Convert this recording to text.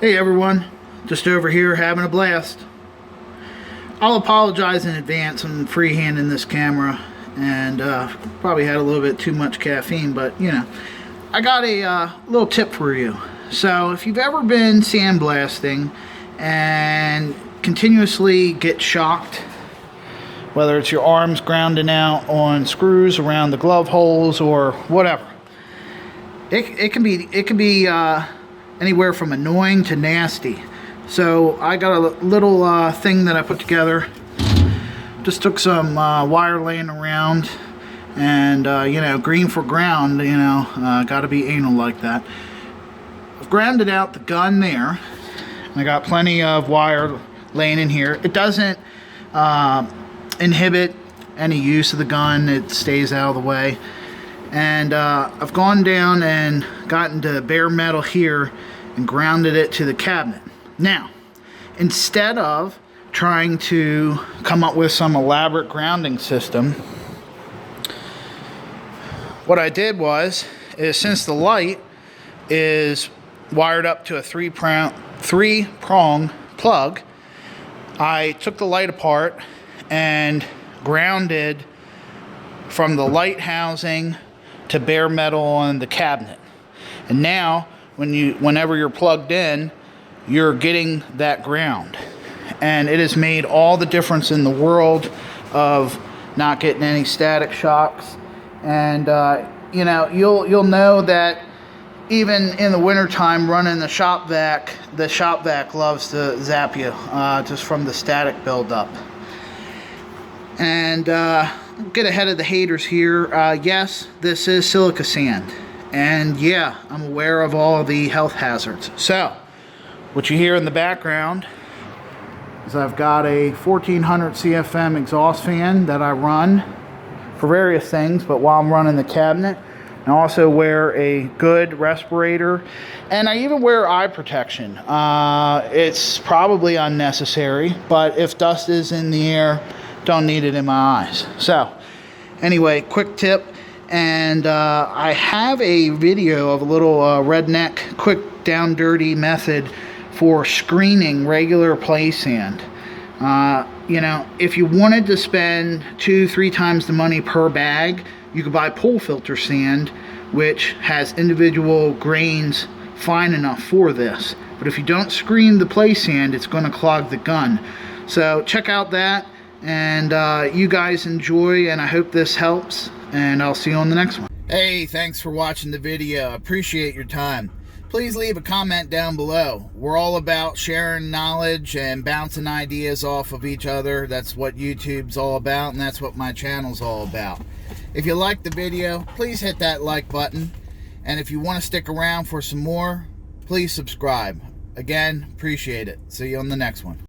Hey everyone, just over here having a blast. I'll apologize in advance. I'm freehanding this camera and probably had a little bit too much caffeine, but you know, I got a little tip for you. So if you've ever been sandblasting and continuously get shocked, whether it's your arms grounding out on screws around the glove holes or whatever, it can be anywhere from annoying to nasty. So I got a little thing that I put together. Just took some wire laying around, and you know, green for ground, you know, got to be anal like that. I've grounded out the gun there. I got plenty of wire laying in here. It doesn't inhibit any use of the gun. It stays out of the way. And I've gone down and gotten to bare metal here and grounded it to the cabinet. Now, instead of trying to come up with some elaborate grounding system, what I did is since the light is wired up to a three-prong plug, I took the light apart and grounded from the light housing to bare metal on the cabinet. And now whenever you're plugged in, you're getting that ground, and it has made all the difference in the world of not getting any static shocks. And you know, you'll know that even in the wintertime running the shop vac loves to zap you just from the static buildup. And get ahead of the haters here. Yes, this is silica sand, and yeah, I'm aware of all the health hazards. So what you hear in the background is I've got a 1400 CFM exhaust fan that I run for various things, but while I'm running the cabinet, I also wear a good respirator, and I even wear eye protection. It's probably unnecessary, but if dust is in the air, don't need it in my eyes. So anyway, quick tip. And I have a video of a little redneck quick down dirty method for screening regular play sand. You know, if you wanted to spend 2-3 times the money per bag, you could buy pool filter sand, which has individual grains fine enough for this. But if you don't screen the play sand, it's going to clog the gun. So check out that, and you guys enjoy, and I hope this helps, and I'll see you on the next one. Hey, thanks for watching the video. Appreciate your time. Please leave a comment down below. We're all about sharing knowledge and bouncing ideas off of each other. That's what YouTube's all about, and that's what my channel's all about. If you liked the video, please hit that like button. And if you want to stick around for some more, please subscribe. Again, appreciate it. See you on the next one.